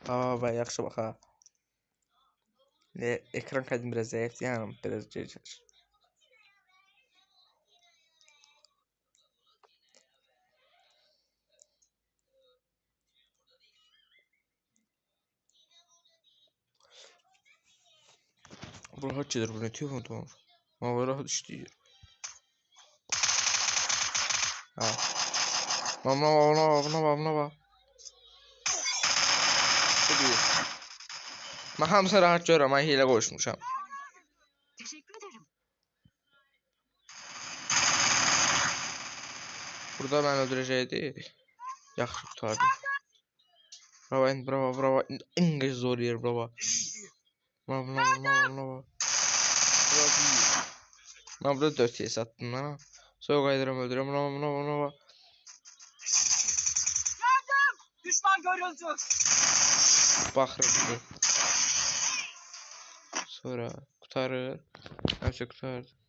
Vay yaxşı bax ha. Ekran kaydım biraz zayıf, yani biraz gecikir. Bu rahat gelir, bu ne telefon tamam. Ama rahat işləyir. Ha. Buna bak. Bu değil. Ben hamısını rahat görürəm, mən hilə qoşmuşam. Teşekkür ederim. Burada mən öldürəcəkdi. Yaxşı tutardım. Bravo. İngiliz zor yer, bravo. Bravo. Ben burada 4 yes attım lan. Soğuk aydıram öldürüyorum. Bravo. Düşman görüldü. Baxırım. Sonra kurtarır. Həmişə kurtarır.